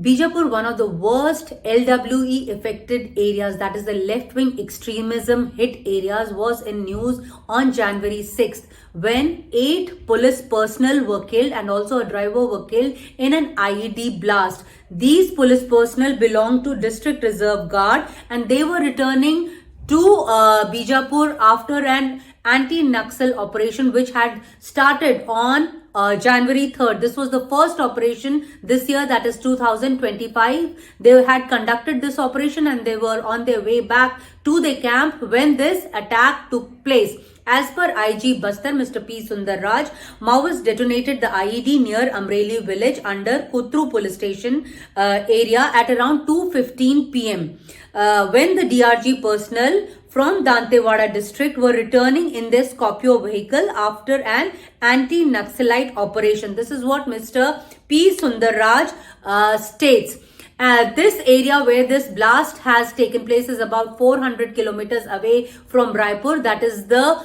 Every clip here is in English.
Bijapur, one of the worst LWE affected areas, that is the left wing extremism hit areas, was in news on January 6th when 8 police personnel were killed and also a driver were killed in an IED blast. These police personnel belonged to District Reserve Guard and they were returning to Bijapur after an anti-Naxal operation which had started on January 3rd. This was the first operation this year, that is 2025. They had conducted this operation and they were on their way back to the camp when this attack took place. As per IG Bastar, Mr. P. Sundar Raj, Maoists detonated the IED near Amreli village under Kutru police station area at around 2:15 p.m. When the DRG personnel from Dantewada district were returning in their Scorpio vehicle after an anti-Naxalite operation. This is what Mr. P. Sundar Raj states. This area where this blast has taken place is about 400 kilometers away from Raipur, that is the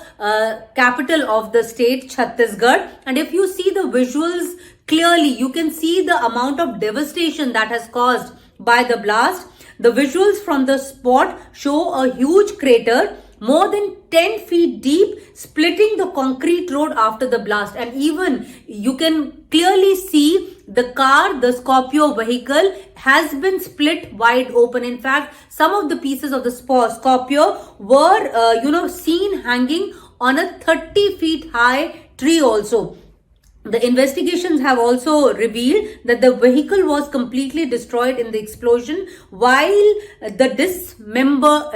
capital of the state, Chhattisgarh. And if you see the visuals clearly, you can see the amount of devastation that has caused by the blast. The visuals from the spot show a huge crater more than 10 feet deep, splitting the concrete road after the blast. And even you can clearly see the car, the Scorpio vehicle, has been split wide open. In fact, some of the pieces of the Scorpio were, seen hanging on a 30 feet high tree also. The investigations have also revealed that the vehicle was completely destroyed in the explosion, while the dismembered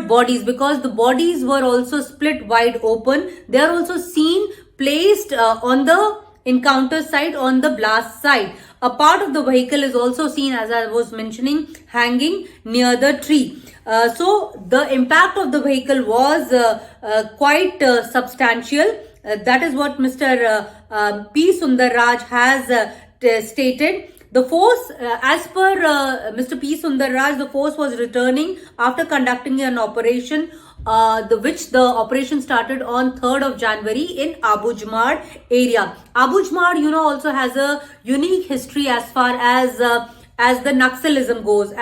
bodies, because the bodies were also split wide open, they are also seen placed on the encounter site, on the blast site. A part of the vehicle is also seen, as I was mentioning, hanging near the tree. So the impact of the vehicle was quite substantial. That is what Mr. P. Sundar Raj has stated. The force, as per Mr. P. Sundar Raj, the force was returning after conducting an operation, which the operation started on 3rd of January in Abujmad area. Abujmad, also has a unique history as far as the Naxalism goes.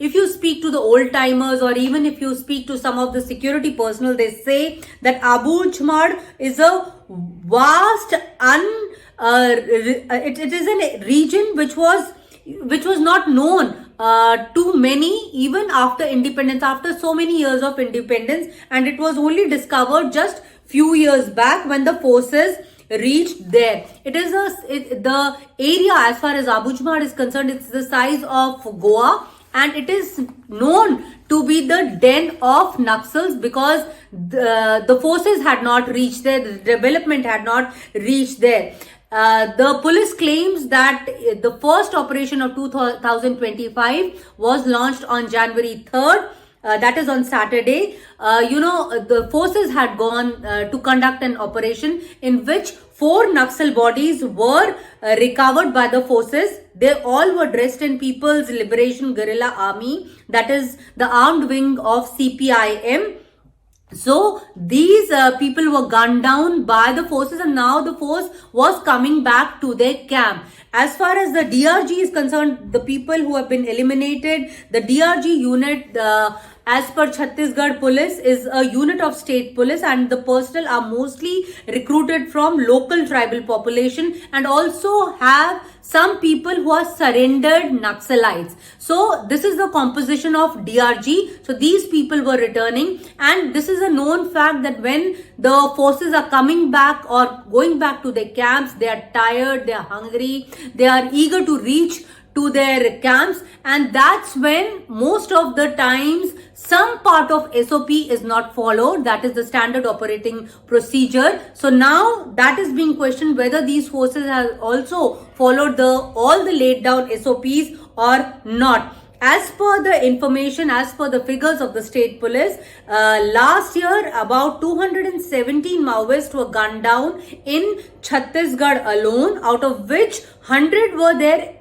If you speak to the old timers or even if you speak to some of the security personnel, they say that Abujmad is a vast it is a region which was not known to many even after independence, after so many years of independence, and it was only discovered just few years back when the forces reached there. It is the area, as far as Abujmad is concerned, it's the size of Goa, and it is known to be the den of Naxals because the forces had not reached there, the development had not reached there. The police claims that the first operation of 2025 was launched on January 3rd. That is on Saturday. The forces had gone to conduct an operation in which 4 Naxal bodies were recovered by the forces. They all were dressed in People's Liberation Guerrilla Army, that is the armed wing of CPIM. So these people were gunned down by the forces, and now the force was coming back to their camp. As far as the DRG is concerned, the people who have been eliminated, the DRG unit, as per Chhattisgarh Police, is a unit of state police, and the personnel are mostly recruited from local tribal population and also have some people who are surrendered Naxalites. So this is the composition of DRG. So these people were returning, and this is a known fact that when the forces are coming back or going back to their camps, they are tired, they are hungry, they are eager to reach to their camps, and that's when most of the times some part of SOP is not followed, that is the standard operating procedure. So now that is being questioned whether these forces have also followed all the laid down SOPs or not. As per the information, as per the figures of the state police, last year about 217 Maoists were gunned down in Chhattisgarh alone, out of which 100 were there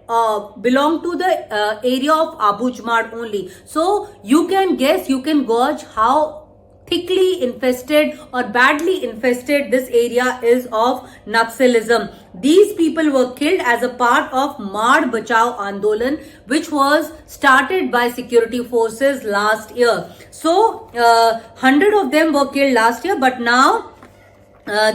belong to the area of Abujmad only. So you can guess, you can gauge how thickly infested or badly infested this area is of Naxalism. These people were killed as a part of Maad Bachao Andolan, which was started by security forces last year. So, 100 of them were killed last year, but now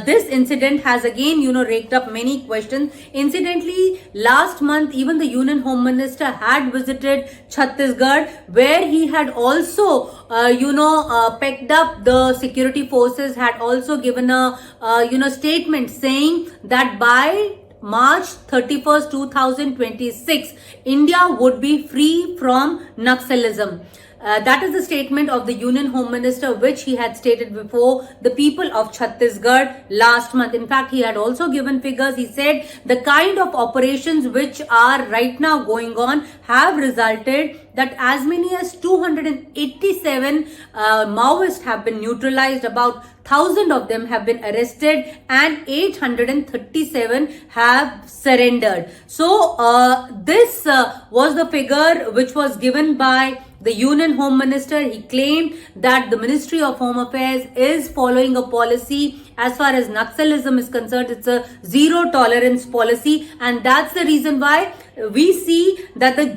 this incident has again, raked up many questions. Incidentally, last month, even the Union Home Minister had visited Chhattisgarh, where he had also, pecked up the security forces, had also given a, statement saying that by March 31st, 2026, India would be free from Naxalism. That is the statement of the Union Home Minister, which he had stated before the people of Chhattisgarh last month. In fact, he had also given figures. He said the kind of operations which are right now going on have resulted that as many as 287 Maoists have been neutralized, about 1,000 of them have been arrested, and 837 have surrendered. So, this was the figure which was given by the Union Home Minister. He claimed that the Ministry of Home Affairs is following a policy as far as Naxalism is concerned. It's a zero tolerance policy, and that's the reason why we see that the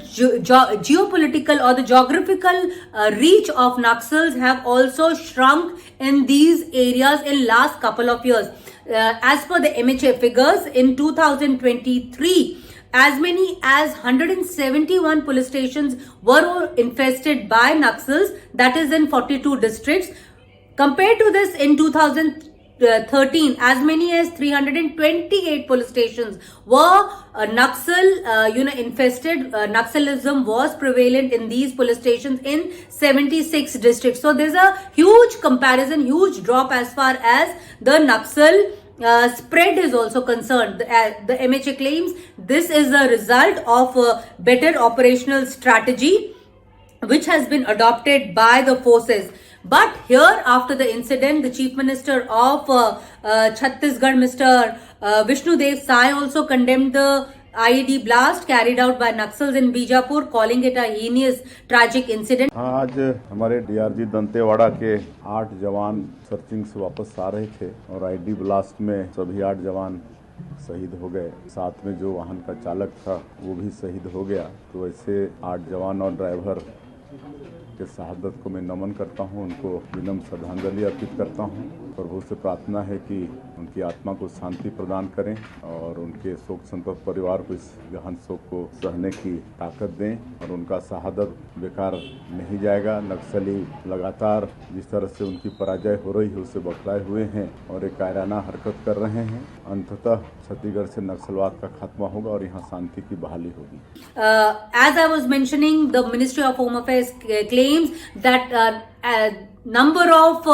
geopolitical or the geographical reach of Naxals have also shrunk in these areas in last couple of years. As per the MHA figures, in 2023, as many as 171 police stations were infested by Naxals, that is in 42 districts. Compared to this, in 2013, as many as 328 police stations were infested. Naxalism was prevalent in these police stations in 76 districts. So there's a huge comparison, huge drop as far as the Naxal spread is also concerned. The MHA claims this is a result of a better operational strategy which has been adopted by the forces. But here, after the incident, the Chief Minister of Chhattisgarh, Mr. Vishnu Dev Sai, also condemned the IED blast carried out by Naxals in Bijapur, calling it a heinous, tragic incident. आज हमारे DRG Dantewada के 8 जवान searching से वापस आ रहे थे और ID blast में सभी 8 जवान शहीद हो गए। साथ में जो वाहन का चालक था वो भी शहीद हो गया। तो ऐसे 8 जवान और ड्राइवर के शहादत को मैं नमन करता हूं, उनको विनम्र श्रद्धांजलि अर्पित करता हूं। प्रभु से प्रार्थना है कि उनकी आत्मा को शांति प्रदान करें और उनके शोक संतप्त परिवार को इस गहन शोक को सहने की ताकत दें और उनका शहादत बेकार नहीं जाएगा। नक्सली लगातार जिस तरह से उनकी पराजय हो रही है उससे बौखलाए हुए हैं और एक कायराना हरकत कर रहे हैं। अंततः छत्तीसगढ़ से नक्सलवाद का खात्मा होगा और यहाँ शांति की बहाली होगी। As I was mentioning, the Ministry of Home Affairs claims that number of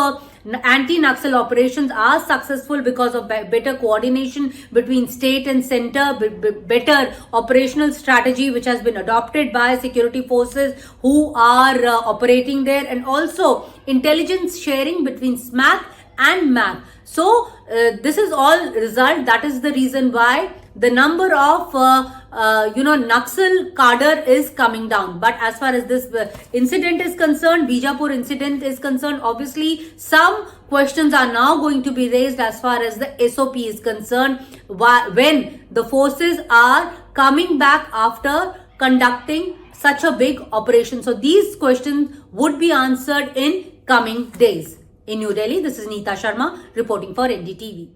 anti-Naxal operations are successful because of better coordination between state and center, better operational strategy which has been adopted by security forces who are operating there, and also intelligence sharing between SMAC and MAC. So this is all result. That is the reason why the number of Naxal cadre is coming down. But as far as this incident is concerned, Bijapur incident is concerned, obviously some questions are now going to be raised as far as the SOP is concerned, when the forces are coming back after conducting such a big operation. So these questions would be answered in coming days. In New Delhi, this is Neeta Sharma reporting for NDTV.